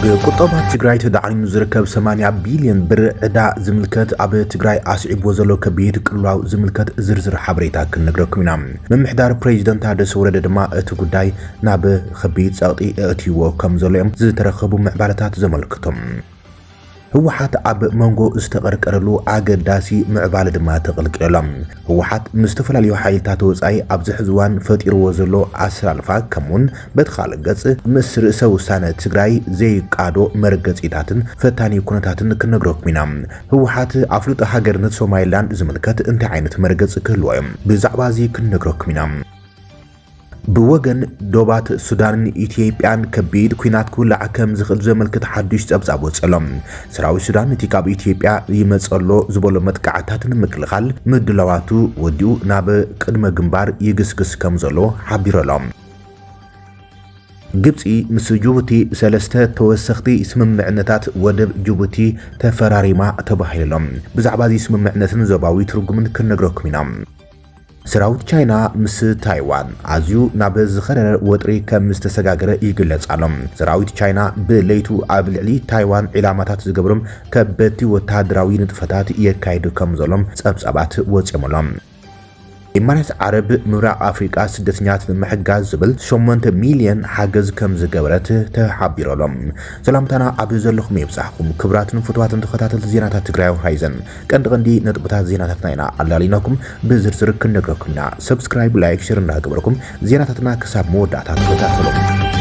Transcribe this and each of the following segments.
بقطبات تግራይ ተዳዕኑ ዝርከብ 80 ቢልዮን ብር ዕዳ ዝምልከት ኣብ ትግራይ ኣስዒብዎ ዘሎ ከቢድ ቅልዋው ዝምልከት ዝርዝር ሓበሬታ ክንነግረኩም ኢና። ምምሕዳር ፕሬዚደንት ታደሰ ወረደ ድማ እቲ ጉዳይ ናብ ከቢድ ጸቕጢ እትይዎ ከም ዘሎ እዮም ዝተረኸቡ ምዕባለታት ዘመልክቶም። ህወሓት ኣብ መንጎ ዝተቀርቀረሉ ኣገዳሲ ምዕባለ ድማ ተቀልቀሎም። ህወሓት ምስተፈላለዩ ሓይልታት ወጻኢ ኣብ ዝሕዝዋን ፈጢርዎ ዘሎ ኣሰላልፋ ከምውን በትኻል ገጽ ምስ ርእሰ ውሳነ ትግራይ ዘይቃዶ መርገጺታትን ፈታኒ ኩነታትን ክነግረኩም ኢና። ህወሓት ኣፍልጦ ሃገርነት ሶማሊላንድ ዝምልከት እንታይ ዓይነት መርገጽ ክህልዎ እዮም ብዛዕባ እዚ ክነግረኩም ኢና። بوجن دوبات السودان إثيوبيان كبير كينات كل عكم زخل زملكت حدش تبزع وصلهم سراوي السودان تيكاب إثيوبيا يمسألو زبولو متقعتات مكلخال مدلواتو وديو ناب قدم جنبار يجسكس كمزلو حبيرلهم جبتي مس جوبتي سلسته توسختي اسم معنتات ودب جوبتي تفراري ما تباهيلهم بزعبازي اسم معنتن زباوي ترجمن كنغركمينا سراوت تشاينا مس تايوان ازيو نابز خرر وطري كم مستسغاغره يغلص علم سراوت تشاينا بليتو ابلعلي تايوان علامات زغبرم كبتي وتادراوي نطفتات يكايد كم زلم صبصبات وصملم إمارات عرب مرا أفريقيا سدتنيات محجاز زبل 8 مليون حجز كم زجبرت تحبيرلهم سلامتنا عبد زلخ ميبصحكم كبراتن فتواتن تخطات الزينات تግራይ هايزن كند غندي نطبطات زيناتنا هنا علالينكم بزرزر كنغركمنا سبسكرايب لايك شير نغبركم زيناتنا كساب موداتات تخطاتلهم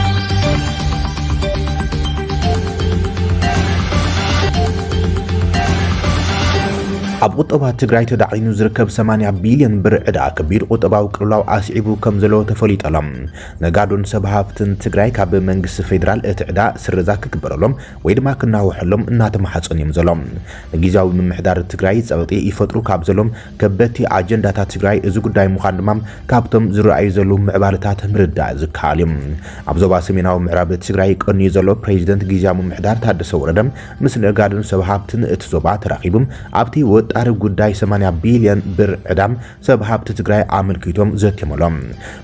ኣብ ቁጠባት ትግራይ ተዳዕኑ ዝርከብ 80 ቢልዮን ብር ዕዳ ከቢድ ቁጠባው ቅልውላው ኣስዒቡ ከም ዘሎ ተፈሊጠሎም ነጋዶን ሰብሃብትን ትግራይ ካብ መንግስቲ ፌደራል እቲ ዕዳ ስርዛ ክግበረሎም ወይ ድማ ክናውሕሎም እናተማሓፀን እዮም ዘሎም ግዜያዊ ምምሕዳር ትግራይ ጸብጢ ይፈጥሩ ካብ ዘሎም ከበቲ ኣጀንዳታት ትግራይ እዚ ጉዳይ ምዃን ድማ ካብቶም ዝረኣዩ ዘሎ ምዕባለታት ምርዳእ ዝካልዮም ኣብ ዞባ ሰሜናዊ ምዕራብ ትግራይ ቀኒ ዘሎ ፕሬዚደንት ግዜያዊ ምምሕዳር ታደሰ ወረደ ምስ ነጋዶን ሰብሃብትን እቲ ዞባ ተራኺቦም ኣብቲ عرب ጉዳይ 80 ቢልዮን ብር ዕዳም ሰብሃብቲ ትግራይ ኣመልኪቶም ዘትየመሎም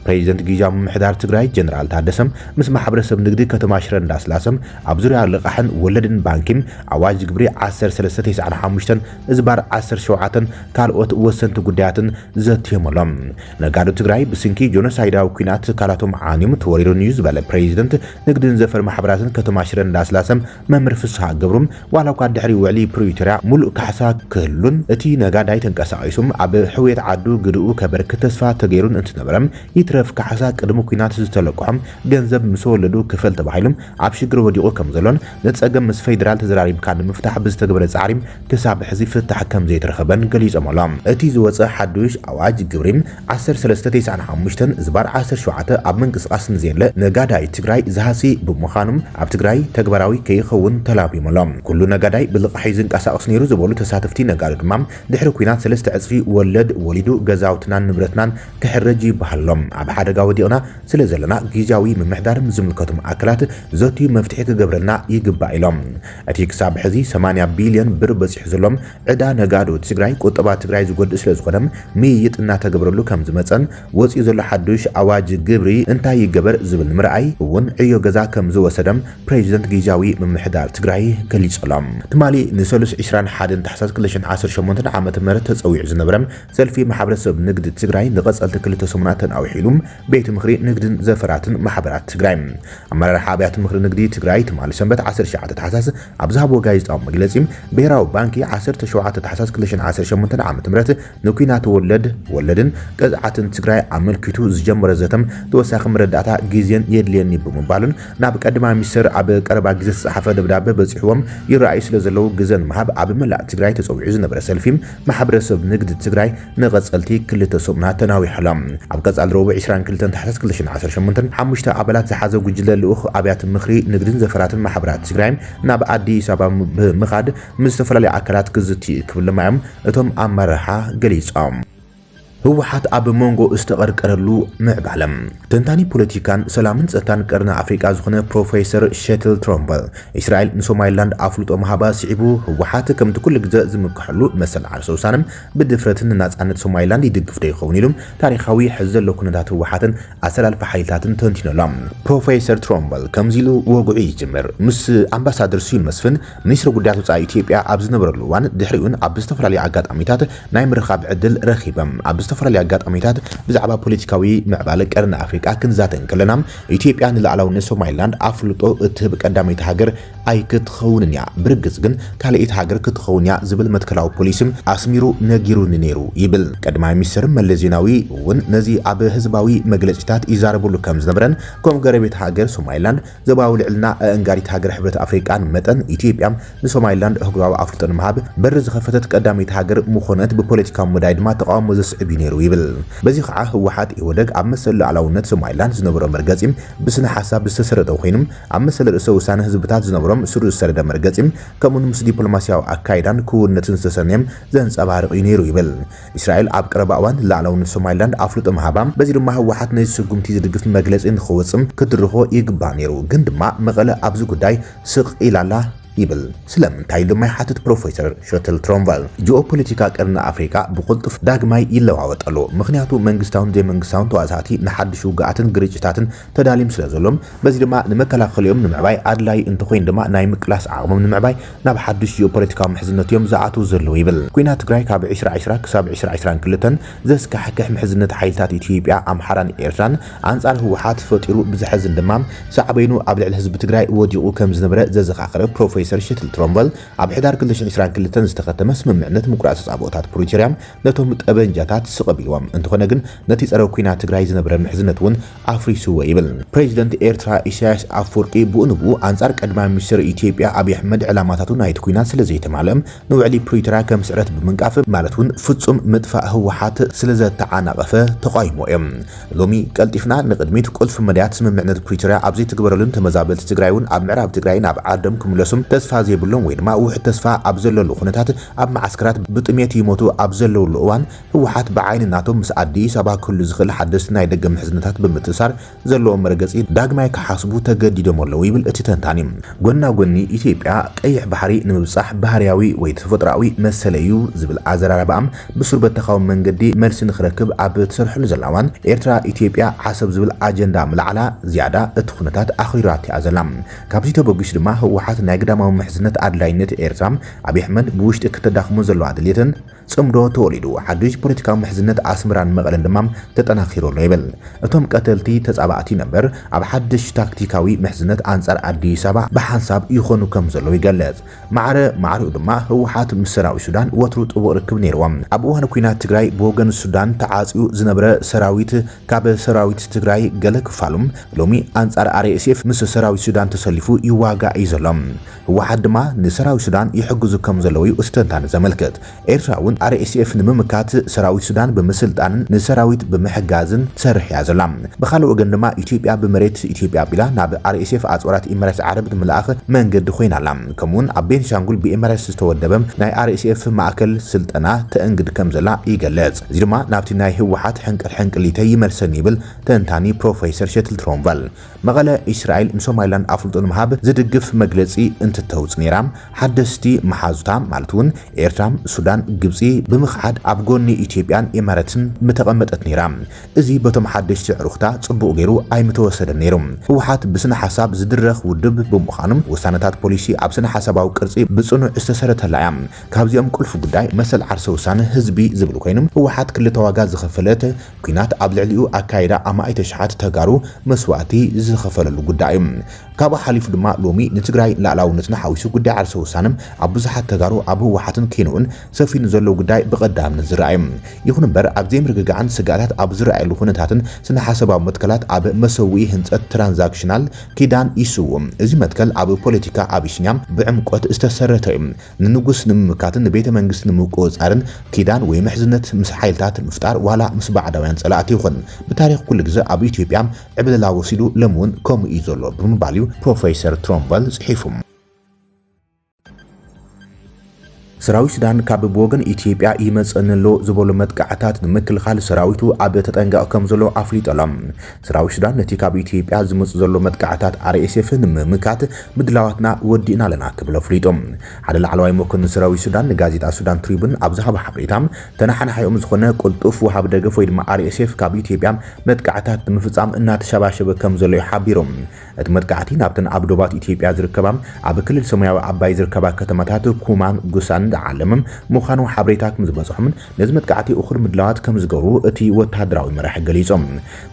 ፕሬዚደንት ጊዜያዊ ምምሕዳር ትግራይ ጀነራል ታደሰም ምስ ማሕበረሰብ ንግዲ ከተማ ሽረ እንዳስላሰም ኣብ ዙርያ ልቃሕን ወለድን ባንኪም ኣዋጅ ግብሪ 1395 ዝባር 17 ካልኦት ወሰንቲ ጉዳያትን ዘትየመሎም ነጋዶ ትግራይ ብስንኪ ጆኖሳይዳዊ ኩናት ካላቶም ዓኒም ተወሪሩ እዩ ዝበለ ፕሬዚደንት ንግድን ዘፈር ማሕበራትን ከተማ ሽረ እንዳስላሰም መምር ፍስሓ ገብሩም ዋላው ካ ድሕሪ ውዕሊ ፕሪቶሪያ ሙሉእ ካሕሳ ክህሉን እቲ ነጋዳይ ተንቀሳቂሱም ኣብ ሕውየት ዓዱ ግድኡ ከበርክት ተስፋ ተገይሩን እንትነበረም ይትረፍ ካሕሳ ቅድሚ ኩናት ዝተለቅሖም ገንዘብ ምስ ወለዱ ክፈል ተባሂሎም ኣብ ሽግር ወዲቑ ከም ዘሎን ነጸገም ምስ ፌደራል ተዘራሪብካ ንምፍታሕ ብዝተገበረ ጻዕሪም ክሳብ ሕዚ ፍታሕ ከም ዘይተረኸበን ገሊጾምሎም እቲ ዝወፀ ሓዱሽ ኣዋጅ ግብሪ 1395 ዝባር 17 ኣብ መንቅስቃስ ንዘየለ ነጋዳይ ትግራይ ዝሃሲ ብምዃኑም ኣብ ትግራይ ተግባራዊ ከይኸውን ተላቢሞሎም ኩሉ ነጋዳይ ብልቕሒ ዝንቀሳቀስ ነይሩ ዝበሉ ተሳተፍቲ ነጋዶ ድማ ድሕሪ ኩናት ሰለስተ ዕጽፊ ወለድ ወሊዱ ገዛውትናን ንብረትናን ክሕረጅ ይበሃሎም ኣብ ሓደጋ ወዲቕና ስለ ዘለና ግዜያዊ ምምሕዳር ዝምልከቶም ኣካላት ዘቲ መፍትሒ ክገብረልና ይግባእ ኢሎም እቲ ክሳብ ሕዚ 80 ቢልዮን ብር በፂሕ ዘሎም ዕዳ ነጋዶ ትግራይ ቁጠባ ትግራይ ዝጎድእ ስለ ዝኾነ ምይይጥ እናተገብረሉ ከም ዝመፀን ወፂኡ ዘሎ ሓዱሽ ኣዋጅ ግብሪ እንታይ ይገበር ዝብል ምርኣይ እውን ዕዮ ገዛ ከም ዝወሰደም ፕሬዚደንት ግዜያዊ ምምሕዳር ትግራይ ገሊጾሎም ትማሊ ንሰሉስ 21 ታሕሳስ 2018 ዓመተ ምህረት ተጸዊዕ ዝነበረም ሰልፊ ማሕበረሰብ ንግዲ ትግራይ ንቐጸልቲ ክልተ ሰሙናትን ኣውሒሉም ቤት ምኽሪ ንግድን ዘፈራትን ማሕበራት ትግራይ ኣመራርሓ ኣብያተ ምኽሪ ንግዲ ትግራይ ትማሊ ሰንበት 19 ታሕሳስ ኣብ ዝሃብዎ ጋዜጣዊ መግለጺ ብሄራዊ ባንኪ 17 ታሕሳስ 2018 ዓመተ ምህረት ንኩናት ወለድን ቀዝዓትን ትግራይ ኣመልኪቱ ዝጀመረ ዘተም ተወሳኺ መረዳእታ ግዜን የድልየኒ ብምባሉን ናብ ቀዳማ ሚኒስትር ኣብ ቀረባ ግዜ ዝተጻሕፈ ደብዳቤ በፂሕዎም ይረኣዩ ስለ ዘለዉ ግዘን መሃብ ኣብ መላእ ትግራይ ተጸዊዑ ዝነበረ ሰልፊም ማሕበረሰብ ንግዲ ትግራይ ንቐጸልቲ ክልተ ሰሙናት ተናዊሖሎም ኣብ ቀጻል ረቡዕ 22 ታሕሳስ 2018 ሓሙሽተ ኣባላት ዝሓዘ ጉጅለ ልኡኽ ኣብያተ ምኽሪ ንግድን ዘፈራትን ማሕበራት ትግራይ ናብ ኣዲስ ኣበባ ብምኻድ ምስ ዝተፈላለዩ ኣካላት ክዝቲ ክብልማዮም እቶም ኣመራርሓ ገሊጾም ህወሓት ኣብ መንጎ ዝተቐርቀረሉ ምዕባለም ተንታኒ ፖለቲካን ሰላምን ጸጥታን ቀርኒ ኣፍሪቃ ዝኾነ ፕሮፌሰር ሸትል ትሮምበል እስራኤል ንሶማሊላንድ ኣፍልጦ መሃባ ስዒቡ ህወሓት ከምቲ ኩሉ ግዜ ዝምክሐሉ መሰል ዓርሰ ውሳነም ብድፍረትን ናጻነት ሶማሊላንድ ይድግፍ ዶ ይኸውን ኢሎም ታሪኻዊ ሕዚ ዘሎ ኩነታት ህወሓትን ኣሰላልፋ ሓይልታትን ተንቲኖሎም። ፕሮፌሰር ትሮምበል ከምዚሉ ወግዑ ይጅምር ምስ ኣምባሳደር ስዩም መስፍን ሚኒስትሪ ጉዳያት ወጻኢ ኢትዮጵያ ኣብ ዝነበረሉ እዋን ድሕሪኡን ኣብ ዝተፈላለዩ ኣጋጣሚታት ናይ ምርኻብ ዕድል ረኺቦም ኣብ ዝተፈላለዩ ኣጋጣሚታት ብዛዕባ ፖለቲካዊ ምዕባለ ቀርኒ ኣፍሪቃ ክንዛተን ከለና ኢትዮጵያ ንላዕላውነት ሶማሊላንድ ኣፍልጦ እትህብ ቀዳመይቲ ሃገር ኣይክትኸውንን እያ ብርግጽ ግን ካልእቲ ሃገር ክትኸውን እያ ዝብል መትከላዊ ፖሊስም ኣስሚሩ ነጊሩን ነይሩ ይብል። ቀዳማይ ሚኒስትር መለስ ዜናዊ እውን ነዚ ኣብ ህዝባዊ መግለጺታት ይዛረብሉ ከም ዝነበረን ከም ጎረቤት ሃገር ሶማሊላንድ ዘባዊ ልዕልና ኣንጋሪት ሃገር ሕብረት ኣፍሪቃን መጠን ኢትዮጵያ ንሶማሊላንድ ህዝባዊ ኣፍልጦ ንምሃብ በሪ ዝኸፈተት ቀዳመይቲ ሃገር ምኾነት ብፖለቲካዊ መዳይ ድማ ተቃውሞ ዘስዕብ ነይሩ ይብል። በዚ ከዓ ህወሓት ይወደግ ኣብ መሰል ላዕላውነት ሶማሊላንድ ዝነበሮ መርገጺም ብስነ ሓሳብ ዝተሰረጠ ኮይኖም ኣብ መሰል ርእሰ ውሳነ ህዝብታት ዝነበሮም ስሩዕ ዝሰረደ መርገጺም ከምኡን ምስ ዲፕሎማስያዊ ኣካይዳን ክውነትን ዝተሰነየም ዘንጸባርቕ ነይሩ ይብል። እስራኤል ኣብ ቀረባ እዋን ላዕላውነት ሶማሊላንድ ኣፍልጦ መሃባ በዚ ድማ ህወሓት ነዚ ስጉምቲ ዝድግፍ መግለጺ ንኽወጽም ክትድርኾ ይግባእ ነይሩ ግን ድማ መቐለ ኣብዚ ጉዳይ ስቕ ኢላላ ይብል። ስለምንታይ ድማ ይሓትት ፕሮፌሰር ሸትል ትሮምበል ጂኦፖለቲካ ቀርኒ ኣፍሪቃ ብቁልጡፍ ዳግማይ ይለዋወጠሉ ምክንያቱ መንግስታውን ዘይመንግስታውን ተዋሳቲ ንሓድሽ ውግኣትን ግርጭታትን ተዳሊም ስለዘሎም በዚ ድማ ንመከላኸሊኦም ንምዕባይ ኣድላይ እንተኮይን ድማ ናይ ምቅላስ ዓቕሞም ንምዕባይ ናብ ሓድሽ ጂኦፖለቲካዊ ምሕዝነት እዮም ዝኣትው ዘለዉ ይብል። ኩናት ትግራይ ካብ 2020 ክሳብ 2022 ዘስካሕክሕ ምሕዝነት ሓይልታት ኢትዮጵያ ኣምሓራን ኤርትራን ኣንጻር ህወሓት ፈጢሩ ብዝሕዝን ድማ ሳዕበይኑ ኣብ ልዕሊ ህዝቢ ትግራይ ወዲቑ ከም ዝነበረ ዘዘኻኽረ ፕሮፌሰር ሸትል ትሮምበል ኣብ ሕዳር 2022 ዝተኸተመ ስምምዕነት ምቁራጽ ጻብኦታት ፕሪቶሪያ ነቶም ጠበንጃታት ስቐቢልዎም እንተኾነ ግን ነቲ ጸረ ኩናት ትግራይ ዝነበረ ምሕዝነት እውን ኣፍሪሱዎ ይብል። ፕሬዚደንት ኤርትራ ኢሳያስ ኣፍወርቂ ብኡንብኡ ኣንጻር ቀዳማይ ሚኒስትር ኢትዮጵያ ኣብይ ኣሕመድ ዕላማታቱ ናይቲ ኩናት ስለዘይተማልኦም ንውዕሊ ፕሪቶሪያ ከም ስዕረት ብምንቃፍ ማለት እውን ፍጹም ምጥፋእ ህወሓት ስለዘተዓናቐፈ ተቃይሞ እዮም። ሎሚ ቀልጢፍና ንቅድሚት ቁልፍ መድያት ስምምዕነት ፕሪቶሪያ ኣብ ዘይትግበረሉን ተመዛበልቲ ትግራይ እውን ኣብ ምዕራብ ትግራይ ናብ ዓዶም ክምለሱም ተስፋ ዘይብሎም ወይ ድማ ውሕድ ተስፋ ኣብ ዘለሉ ኩነታት ኣብ ማዓስከራት ብጥሜት ይሞቱ ኣብ ዘለውሉ እዋን ህወሓት ብዓይኒ ናቶም ምስ ኣዲስ ኣበባ ክህሉ ዝኽእል ሓደስቲ ናይ ደገ ምሕዝነታት ብምትእሳር ዘለዎም መርገጺ ዳግማይ ክሓስቡ ተገዲዶም ኣለዉ ይብል እቲ ተንታኒ። ጎና ጎኒ ኢትዮጵያ ቀይሕ ባሕሪ ንምብጻሕ ባህርያዊ ወይ ተፈጥሮኣዊ መሰለ እዩ ዝብል ኣዘራርባኦም ብሱርበተኻዊ መንገዲ መልሲ ንኽረክብ ኣብ ትሰርሕሉ ዘላዋን ኤርትራ ኢትዮጵያ ዓሰብ ዝብል ኣጀንዳ ምልዓላ ዝያዳ እቲ ኩነታት ኣኺራት እያ ዘላ። ካብዚ ተበጊሱ ድማ ህወሓት ናይ ግዳማዊ ምሕዝነት ኣድላይነት ኤርትራ ኣብይ ኣሕመድ ብውሽጢ ክትዳኽሞ ዘለዋ ድሌትን ጽምዶ ተወሊዱ ሓድሽ ፖለቲካዊ ምሕዝነት ኣስመራን መቐለን ድማ ተጠናኺሩ ኣሎ ይብል። እቶም ቀተልቲ ተጻባእቲ ነበር ኣብ ሓድሽ ታክቲካዊ ምሕዝነት ኣንጻር ኣዲስ ኣበባ ብሓንሳብ ይኾኑ ከም ዘለዉ ይገልጽ። ማዕረኡ ድማ ህወሓት ምስ ሰራዊት ሱዳን ወትሩ ጥቡቕ ርክብ ነይርዎም። ኣብ እዋን ኩናት ትግራይ ብወገን ሱዳን ተዓጽዩ ዝነበረ ሰራዊት ካብ ሰራዊት ትግራይ ገለ ክፋሉም ሎሚ ኣንጻር RSF ምስ ሰራዊት ሱዳን ተሰሊፉ ይዋጋእ እዩ ዘሎ። ህወሓት ድማ ንሰራዊት ሱዳን ይሕግዙ ከም ዘለዉ እስተንታን ዘመልክት። ኤርትራ እውን RSF ንምምካት ሰራዊት ሱዳን ብምስልጣንን ንሰራዊት ብምሕጋዝን ትሰርሕ እያ ዘላ። ብኻልእ ወገን ድማ ኢትዮጵያ ብመሬት ኢትዮጵያ ኣቢላ ናብ RSF ኣጽዋራት ኤምሬት ዓረብ ንምልኣኽ መንገዲ ኮይናላ። ከምኡውን ኣብ ቤንሻንጉል ብኤምሬት ዝተወደበ ናይ RSF ማእከል ስልጠና ተእንግድ ከም ዘላ ይገልጽ። እዚ ድማ ናብቲ ናይ ህወሓት ሕንቅሊተ ይመርሰን ይብል ተንታኒ ፕሮፌሰር ሸትል ትሮምበል። መቐለ እስራኤል ንሶማሊላንድ ኣፍልጦ ንምሃብ ዝድግፍ መግለጺ እንትተውጽ ነይራ ሓደስቲ መሓዙታ ማለት እውን ኤርትራ፣ ሱዳን፣ ግብጺ ብምኽዓድ ኣብ ጎኒ ኢትዮጵያን ኤምሬትን ምተቐመጠት ነይራ። እዚ በቶም ሓደስቲ ዕሩኽታ ጽቡቕ ገይሩ ኣይምተወሰደን ነይሩ። ህወሓት ብስነ ሓሳብ ዝድረኽ ውድብ ብምዃኖም ውሳነታት ፖሊሲ ኣብ ስነ ሓሳባዊ ቅርጺ ብጽኑዕ ዝተሰረተላ እያ። ካብዚኦም ቁልፊ ጉዳይ መሰል ዓርሰ ውሳነ ህዝቢ ዝብል ኮይኖም ህወሓት ክልተ ዋጋ ዝኸፈለት ኩናት ኣብ ልዕሊኡ ኣካይዳ ኣማኢተ ሸሓት ተጋሩ መስዋእቲ ዝኸፈለሉ ጉዳይ እዩ። ካብኡ ሓሊፉ ድማ ሎሚ ንትግራይ ላዕላውነትን ሓዊሱ ጉዳይ ዓርሰ ውሳነ ኣብ ብዙሓት ተጋሩ ኣብ ህወሓትን ኪኑን ሰፊኑ ዘሎ ጉዳይ ብቐዳምነት ዝረኣዩ። ይኹን እምበር ኣብ ዘይምርግጋዕን ስጋታት ኣብ ዝረኣየሉ ኩነታትን ስነ ሓሳባዊ መትከላት ኣብ መሰውኢ ህንፀት ትራንዛክሽናል ኪዳን ይስውም። እዚ መትከል ኣብ ፖለቲካ ኣቢሲንያ ብዕምቆት ዝተሰረተ እዩ። ንንጉስ ንምምካትን ንቤተ መንግስቲ ንምቁፅጻርን ኪዳን ወይ ምሕዝነት ምስ ሓይልታት ምፍጣር ዋላ ምስ ባዕዳውያን ጸላእቲ ይኹን ብታሪኽ ኩሉ ግዜ ኣብ ኢትዮጵያ ዕብለላ ወሲዱ ለምውን ከምኡ እዩ ዘሎ ብምባል ፕሮፌሰር ትሮምበል ጽሒፉ። ሰራዊት ሱዳን ካብ ብወገን ኢትዮጵያ ይመጽንሎ ዝበሉ መጥቃዕታት ንምክልኻል ሰራዊቱ ኣብ ተጠንቀቕ ከም ዘሎ ኣፍሊጦሎም ሰራዊት ሱዳን ነቲ ካብ ኢትዮጵያ ዝመጽ ዘሎ መጥቃዕታት RSF ንምምካት ምድላዋትና ወዲእና ኣለና ክብሎ ኣፍሊጦም ሓደ ላዕለዋይ መኮንን ሰራዊት ሱዳን ንጋዜጣ ሱዳን ትሪቡን ኣብ ዝሃበ ሓበሬታ ተናሓናሓዮም ዝኾነ ቁልጡፍ ወሃብ ደገፍ ወይ ድማ RSF ካብ ኢትዮጵያ መጥቃዕታት ንምፍጻም እናተሸባሸበ ከም ዘሎ ይሓቢሮም እቲ መጥቃዕቲ ናብተን ኣብ ዶባት ኢትዮጵያ ዝርከባ ኣብ ክልል ሰማያዊ ዓባይ ዝርከባ ከተማታት ኩማን ጉሳን ዓለምም ምዃኑ ሓበሬታት ምዝበጽሖም ነዚ መጥቃዕቲ እኹል ምድላዋት ከም ዝገብሩ እቲ ወታደራዊ መራሒ ገሊጾም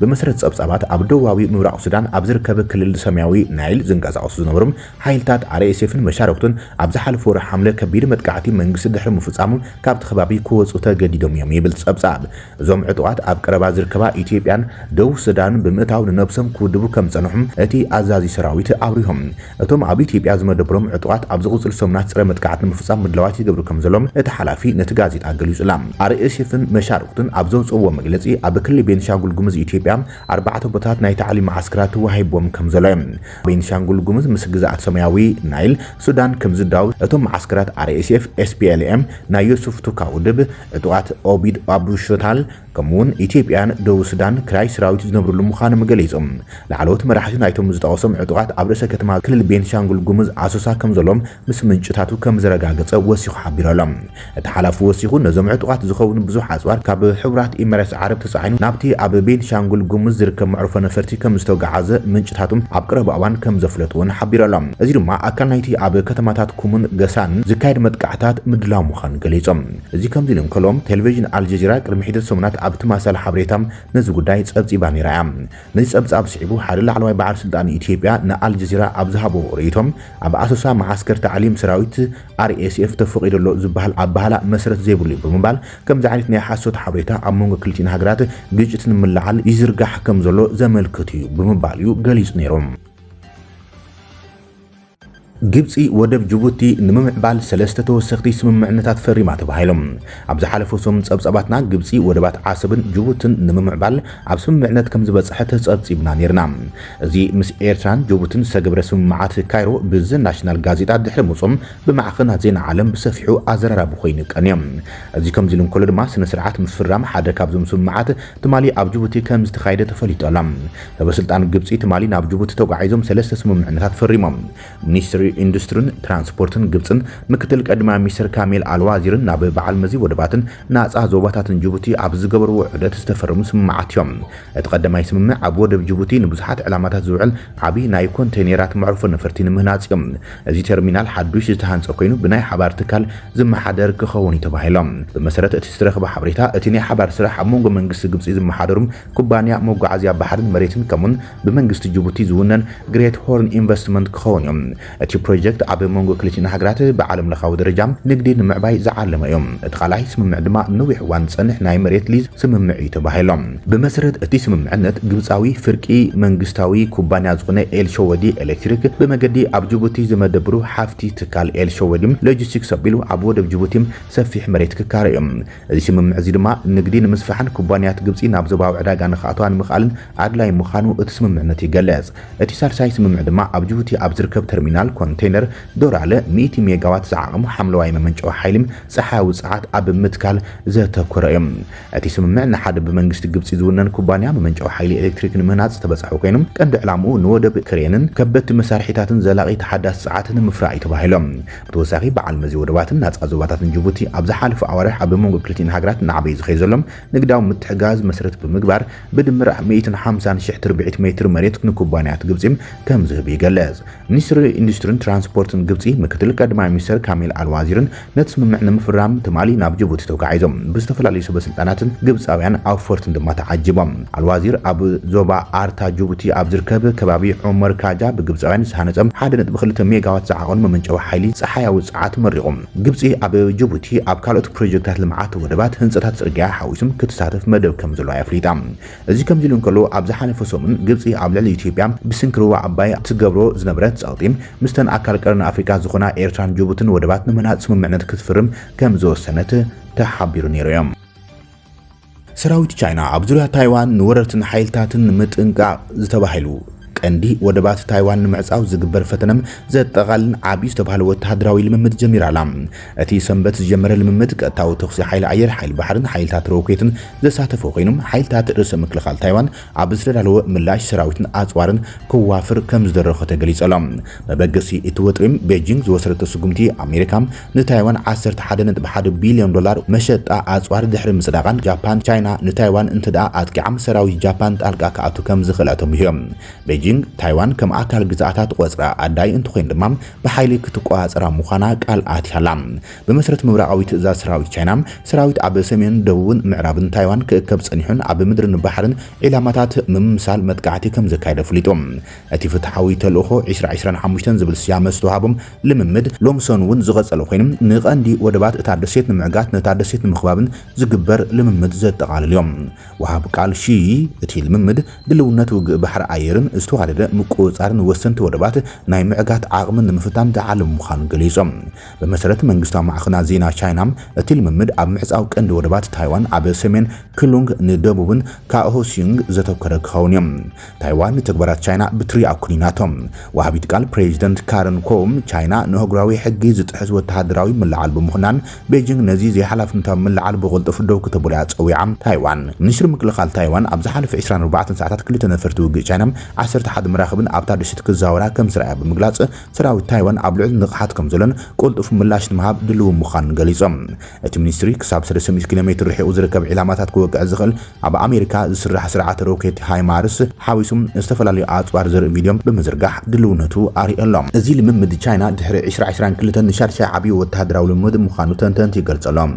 ብመሰረት ጸብጻባት ኣብ ደቡባዊ ምብራቕ ሱዳን ኣብ ዝርከበ ክልል ሰማያዊ ናይል ዝንቀሳቐሱ ዝነበሩ ሓይልታት RSFን መሻርክቱን ኣብ ዝሓለፈ ወርሒ ሐምለ ከቢድ መጥቃዕቲ መንግስቲ ድሕሪ ምፍጻሙ ካብቲ ከባቢ ክወጹ ተገዲዶም እዮም ይብል ጸብጻብ እዞም ዕጡቓት ኣብ ቀረባ ዝርከባ ኢትዮጵያን ደቡብ ሱዳን ብምእታው ንነብሶም ክውድቡ ከም ጸንሖም እቲ ኣዛዚ ሰራዊት ኣብሪሆም እቶም ኣብ ኢትዮጵያ ዝመደበሎም ዕጡቓት ኣብ ዝቕጽል ሰሙናት ጽረ መጥቃዕቲ ምፍጻም ምድላዋት ይገብሩ ከም ዘሎም እቲ ሓላፊ ነቲ ጋዜጣ ገሊጹላ RSFን መሻርክቱን ኣብ ዘውጽዎ መግለጺ ኣብ ክልል ቤንሻንጉል ጉሙዝ ኢትዮጵያ 4 ቦታታት ናይ ታዕሊም ማዓስከራት ተዋሂቦም ከም ዘሎም ቤንሻንጉል ጉሙዝ ምስ ግዛኣት ሰማያዊ ናይል ሱዳን ከም ዝዳው እቶም ማዓስከራት RSF SPLM ናይ ዮሱፍ ቱካ ውድብ ዕጡቓት ኦቢድ አቡሽታል ከምውን ኢትዮጵያን ደቡብ ሱዳን ክራይ ሰራዊት ዝነብሩሉ ምዃኖም ገሊጾም ላዕለዎት መራሕቲ ናይቶም ዝጠቐሶም ዕጡቓት ኣብ ርእሰ ከተማ ክልል ቤንሻንጉል ጉሙዝ ኣሶሳ ከም ዘሎም ምስ ምንጭታቱ ከም ዝረጋገጸ ወሲኹ ሓቢሮሎም እቲ ሓላፊ ወሲኹ ነዞም ዕጡቓት ዝኸውን ብዙሕ ኣጽዋር ካብ ሕቡራት ኤሚሬትስ ዓረብ ተጻዒኑ ናብቲ ኣብ ቤንሻንጉል ጉሙዝ ዝርከብ መዕርፎ ነፈርቲ ከም ዝተጋዓዘ ምንጭታቱም ኣብ ቅረብ እዋን ከም ዘፍለጥውን ሓቢሮሎም እዚ ድማ ኣካል ናይቲ ኣብ ከተማታት ኩሙን ገሳን ዝካየድ መጥቃዕታት ምድላው ምዃኑ ገሊጾም እዚ ከምዚ ኢሎም ከሎም ቴሌቪዥን አልጀዚራ ቅድሚ ሒደት ሰሙናት ኣብ ተማሳሊ ሓበሬታ ነዚ ጉዳይ ጸብጺባ ነይራ ነዚ ጸብጻብ ስዒቡ ሓደ ላዕለዋይ በዓል ስልጣን ኢትዮጵያ ንአልጀዚራ ኣብ ዝሃቦ ርእይቶም ኣብ ኣሶሳ ማዓስከር ታዕሊም ሰራዊት RSF ተፈቂደሎ ዝበሃል ኣባህላ መሰረት ዘይብሉ ብምባል ከምዚ ዓይነት ናይ ሓሶት ሓበሬታ ኣብ መንጎ ክልቲን ሃገራት ግጭት ንምልዓል ይዝርጋሕ ከም ዘሎ ዘመልክት እዩ ብምባል እዩ ገሊጹ ነይሮም ግብፂ ወደብ ጅቡቲ ንምምዕባል ሰለስተ ተወሰኽቲ ስምምዕነታት ፈሪማ ተባሂሎም ኣብ ዝሓለፈ ሰሙን ጸብጻባትና ግብፂ ወደባት ዓሰብን ጅቡትን ንምምዕባል ኣብ ስምምዕነት ከም ዝበጽሐ ተጸብጺብና ነርና እዚ ምስ ኤርትራን ጅቡትን ዝተገብረ ስምምዓት ካይሮ ብዘ ናሽናል ጋዜጣ ድሕሪ ምጾም ብማዕኸናት ዜና ዓለም ብሰፊሑ ኣዘራራቢ ኮይኑ ቀንዮም እዚ ከምዚ ኢሎም ከሎ ድማ ስነ ስርዓት ምፍራም ሓደ ካብዞም ስምምዓት ትማሊ ኣብ ጅቡቲ ከም ዝተኻየደ ተፈሊጦላ ተበስልጣን ግብፂ ትማሊ ናብ ጅቡቲ ተጓዒዞም ሰለስተ ስምምዕነታት ፈሪሞም ሚኒስትሪ ኢንዱስትሪን ትራንስፖርትን ግብፅን ምክትል ቀዳማይ ሚኒስትር ካሜል አልዋዚርን ናብ በዓል መዚ ወደባትን ናጻ ዞባታትን ጅቡቲ ኣብ ዝገበርዎ ዑደት ዝተፈረሙ ስምምዓት እዮም እቲ ቀዳማይ ስምምዕ ኣብ ወደብ ጅቡቲ ንብዙሓት ዕላማታት ዝውዕል ዓቢ ናይ ኮንቴይነራት መዕርፎ ነፈርቲ ንምህናጽ እዮም እዚ ተርሚናል ሓዱሽ ዝተሃንጸ ኮይኑ ብናይ ሓባር ትካል ዝመሓደር ክኸውን ተባሂሎም ብመሰረት እቲ ዝተረኸበ ሓበሬታ እቲ ናይ ሓባር ስራሕ ኣብ መንጎ መንግስቲ ግብፂ ዝመሓደሩም ኩባንያ መጓዓዝያ ባሕርን መሬትን ከምኡን ብመንግስቲ ጅቡቲ ዝውነን ግሬት ሆርን ኢንቨስትመንት ክኸውን እዮም እቲ ፕሮጀክት ኣብ መንጎ ክልቲን ሃገራት ብዓለም ለኻዊ ደረጃ ንግዲ ንምዕባይ ዝዓለመ እዮም እቲ ኻልኣይ ስምምዕ ድማ ነዊሕ እዋን ዝጸንሕ ናይ መሬት ሊዝ ስምምዕ እዩ ተባሂሎም ብመሰረት እቲ ስምምዕነት ግብፃዊ ፍርቂ መንግስታዊ ኩባንያ ዝኾነ ኤልሸወዲ ኤሌክትሪክ ብመገዲ ኣብ ጅቡቲ ዝመደብሩ ሓፍቲ ትካል ኤልሸወዲ ሎጂስቲክስ ኣቢሉ ኣብ ወደብ ጅቡቲ ሰፊሕ መሬት ክካረ እዮም እዚ ስምምዕ እዚ ድማ ንግዲ ንምስፋሕን ኩባንያት ግብፂ ናብ ዞባዊ ዕዳጋ ንኽኣትዋ ንምኽኣልን ኣድላይ ምዃኑ እቲ ስምምዕነት ይገለጽ እቲ ሳልሳይ ስምምዕ ድማ ኣብ ጅቡቲ ኣብ ዝርከብ ተርሚናል ኮንቴይነር ዶራለ 100 ሜጋዋት ዝዓቐሙ ሓምለዋይ መመንጨዊ ሓይሊ ፀሓያዊ ፀዓት ኣብ ምትካል ዘተኮረ እዮም እቲ ስምምዕ ንሓደ ብመንግስቲ ግብፂ ዝውነን ኩባንያ መመንጨዊ ሓይሊ ኤሌክትሪክ ንምህናጽ ዝተበጽሐ ኮይኖም ቀንዲ ዕላምኡ ንወደብ ክሬንን ከበድቲ መሳርሒታትን ዘላቒ ተሓዳስ ፀዓትን ምፍራይ ተባሂሎም ብተወሳኺ በዓል መዚ ወደባትን ናጻ ዞባታትን ጅቡቲ ኣብ ዝሓለፈ ኣዋርሕ ኣብ መንጎ ክልቲን ሃገራት ንዓበይ ዝኸይ ዘሎም ንግዳዊ ምትሕጋዝ መሰረት ብምግባር ብድምር 150,000 ትርብዒት ሜትር መሬት ንኩባንያት ግብፂ ከም ዝህብ ይገለጽ ሚኒስትሪ ኢንዱስትሪን ትራንስፖርትን ግብፂ ምክትል ቀዳማይ ሚኒስትር ካሜል አልዋዚርን ነቲ ስምምዕ ንምፍራም ትማሊ ናብ ጅቡቲ ተጓዒዞም ብዝተፈላለዩ ሰበስልጣናትን ግብፃውያን ኣብ ፎርትን ድማ ተዓጅቦም አልዋዚር ኣብ ዞባ ኣርታ ጅቡቲ ኣብ ዝርከብ ከባቢ ዑመር ካጃ ብግብፃውያን ዝሃነፀም 1.2 ሜጋዋት ዝዓቐኑ መመንጨዊ ሓይሊ ፀሓያዊ ፀዓት መሪቖም ግብፂ ኣብ ጅቡቲ ኣብ ካልኦት ፕሮጀክታት ልምዓት ወደባት ህንፀታት ጽርግያ ሓዊሱም ክትሳተፍ መደብ ከም ዘለዋ ኣፍሊጣ እዚ ከምዚ ኢሉ እንከሎ ኣብ ዝሓለፈ ሰሙን ግብፂ ኣብ ልዕሊ ኢትዮጵያ ብስንክርዋ ዓባይ ትገብሮ ዝነበረት ጸቕጢም ምስተን ኣካል ቀርኒ ኣፍሪካ ዝኾና ኤርትራን ጅቡትን ወደባት ንምናጽ ስምምዕነት ክትፍርም ከም ዝወሰነት ተሓቢሩ ነይሩ እዮም ሰራዊት ቻይና ኣብ ዙርያ ታይዋን ንወረርትን ሓይልታትን ምጥንቃቕ ዝተባሂሉ ቀንዲ ወደባት ታይዋን ንምዕጻው ዝግበር ፈተነም ዘጠቓልን ዓቢ ዝተባሃለ ወተሃደራዊ ልምምድ ጀሚራላ እቲ ሰንበት ዝጀመረ ልምምድ ቀጥታዊ ተኽሲ ሓይሊ ኣየር ሓይሊ ባሕርን ሓይልታት ሮኬትን ዘሳተፈ ኮይኖም ሓይልታት ርእሰ ምክልኻል ታይዋን ኣብ ዝደለዎ ምላሽ ሰራዊትን ኣጽዋርን ክዋፍር ከም ዝደረኸ ተገሊጸሎም መበገሲ እቲ ወጥሪም ቤጂንግ ዝወሰደቶ ስጉምቲ ኣሜሪካ ንታይዋን 11.1 ቢልዮን ዶላር መሸጣ ኣጽዋር ድሕሪ ምጽዳቃን ጃፓን ቻይና ንታይዋን እንትዳ ኣጥቂዓም ሰራዊት ጃፓን ጣልቃ ከኣቱ ከም ዝኽእለቶም እዮም ቤጂንግ ታይዋን ከም ኣካል ግዛኣታት ቆጽራ ኣዳይ እንትኮን ድማ ብሓይሊ ክትቆጻጸራ ምዃና ቃል ኣትያላ በመሰረት ምብራቃዊ ትእዛዝ ሰራዊት ቻይና ሰራዊት ኣብ ሰሜን ደቡብን ምዕራብን ታይዋን ክእከብ ጸኒሑን ኣብ ምድርን ባሕርን ኢላማታት ምምሳል መጥቃዕቲ ከም ዘካይደ ፍሊጦም እቲ ፍትሓዊ ተልእኾ 2025 ዝብል ስያመ ዝተዋሃቦም ልምምድ ሎምሶን ዝቐጸለ ኮይኑ ንቐንዲ ወደባት እታ ደሴት ንምዕጋት ነታ ደሴት ንምኽባብን ዝግበር ልምምድ ዘጠቓልል እዮም ወሃብ ቃል ሺ እቲ ልምምድ ድልውነት ውግእ ባሕሪ ኣየርን ዝተዋደደ ምቁጽጻርን ወሰንቲ ወደባት ናይ ምዕጋት ዓቕምን ንምፍታን ዝዓለም ምዃኑ ገሊጾም በመሰረት መንግስታዊ ማዕኸናት ዜና ቻይና እቲ ልምምድ ኣብ ምዕጻው ቀንዲ ወደባት ታይዋን ኣብ ሰሜን ክሉንግ ንደቡብን ካኦሆሲንግ ዘተኮረ ክኸውን እዮም ታይዋን ተግባራት ቻይና ብትሪ ኣኩኒናቶም ወሃቢት ቃል ፕሬዚደንት ካረን ኮም ቻይና ንህጉራዊ ሕጊ ዝጥሕዝ ወተሃደራዊ ምልዓል ብምዃን ቤጂንግ ነዚ ዘይሓላፍነታዊ ምልዓል ብቕልጡፍ ደው ክትብላ ፀዊዓ ታይዋን ሚኒስትሪ ምክልኻል ታይዋን ኣብ ዝሓለፈ 24 ሰዓታት ክልተ ነፈርቲ ውግእ ቻይና 11 መራኽብን ኣብታ ደሴት ክዛወራ ከም ዝረኣያ ብምግላጽ ሰራዊት ታይዋን ኣብ ልዕሊ ንቕሓት ከም ዘሎን ቁልጡፍ ምላሽ ንምሃብ ድልው ምዃኑ ገሊጾም እቲ ሚኒስትሪ ክሳብ 300 ኪሎ ሜትር ርሒቑ ዝርከብ ዒላማታት ክወቅዕ ዝኽእል ኣብ ኣሜሪካ ዝስራሕ ስርዓት ሮኬት ሃይማርስ ሓዊሱም ዝተፈላለዩ ኣጽዋር ዘርኢ ቪድዮም ብምዝርጋሕ ድልውነቱ ኣርኢሎም እዚ ልምምድ ቻይና ድሕሪ 2022 ንሻድሻይ ዓብዪ ወተሃደራዊ ልምምድ ምዃኑ ተንተንቲ ይገልጸሎም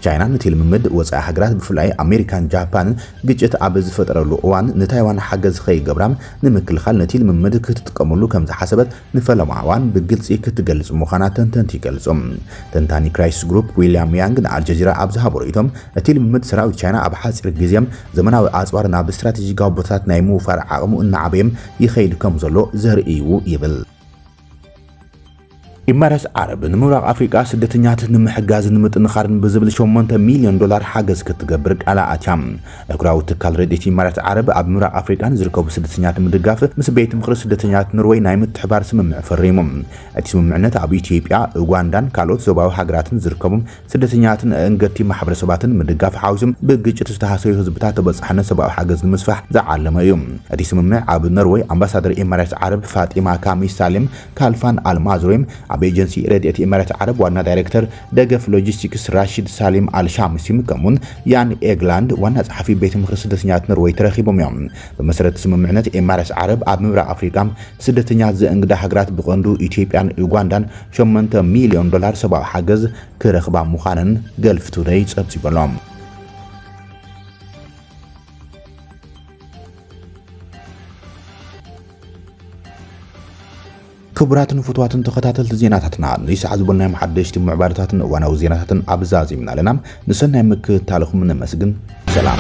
ቻይና ነቲ ልምምድ ወጻኢ ሃገራት ብፍላይ ኣሜሪካን ጃፓንን ግጭት ኣብ ዝፈጠረሉ እዋን ንታይዋን ሓገዝ ከይገብራ ንምክልኻል ነቲ ልምምድ ክትጥቀመሉ ከም ዝሓሰበት ንፈለማ እዋን ብግልጺ ክትገልጽ ምዃና ተንተንቲ ይገልጹም ተንታኒ ክራይሲስ ግሩፕ ዊልያም ያንግ ንኣልጀዚራ ኣብ ዝሃቦ ርእይቶም እቲ ልምምድ ሰራዊት ቻይና ኣብ ሓፂር ግዜ ዘመናዊ ኣጽዋር ናብ ስትራቴጂካዊ ቦታታት ናይ ምውፋር ዓቕሙ እናዓበየ ይኸይድ ከም ዘሎ ዘርእዩ ይብል ኢማራት ዓረብ ንምብራቅ ኣፍሪቃ ስደተኛታት ንምሕጋዝ ንምጥንኻርን ብዝብል 8 ሚልዮን ዶላር ሓገዝ ክትገብር ቃል ኣትያ እግራዊ ትካል ረድኤት ኢማራት ዓረብ ኣብ ምብራቅ ኣፍሪቃን ዝርከቡ ስደተኛታት ምድጋፍ ምስ ቤት ምክሪ ስደተኛታት ኖርዌይ ናይ ምትሕባር ስምምዕ ፈሪሞም እቲ ስምምዕነት ኣብ ኢትዮጵያ ኡጋንዳን ካልኦት ዞባዊ ሃገራትን ዝርከቡ ስደተኛታትን እንገቲ ማሕበረሰባትን ምድጋፍ ሓዊሶም ብግጭት ዝተሃሰዩ ህዝብታት ተበጻሕነት ሰብኣዊ ሓገዝ ንምስፋሕ ዝዓለመ እዩ እቲ ስምምዕ ኣብ ኖርዌይ ኣምባሳደር ኢማራት ዓረብ ፋጢማ ካሚስ ሳሌም ካልፋን አልማዝሮም ኣብ ኤጀንሲ ረድኤት ኢማራት ዓረብ ዋና ዳይሬክተር ደገፍ ሎጂስቲክስ ራሺድ ሳሊም አልሻምሲም ከምኡን ያን ኤግላንድ ዋና ጸሓፊ ቤት ምክሪ ስደተኛታት ኖርዌይ ተረኺቦም እዮም በመሰረት ስምምዕነት ኢማራት ዓረብ ኣብ ምብራቅ ኣፍሪቃ ስደተኛታት ዘእንግዳ ሃገራት ብቐንዱ ኢትዮጵያን ኡጋንዳን 8 ሚልዮን ዶላር ሰብኣዊ ሓገዝ ክረኽባ ምዃነን ገልፍ ቱደይ ጸብጺበሎም ክቡራትን ፍትዋትን ተኸታተልቲ ዜናታትና ንሰዓት ዝብልናይ ሓደሽቲ ምዕባለታትን እዋናዊ ዜናታትን ኣብዛዚምና ኣለና ንሰናይ ምክትታልኹም ነመስግን ሰላም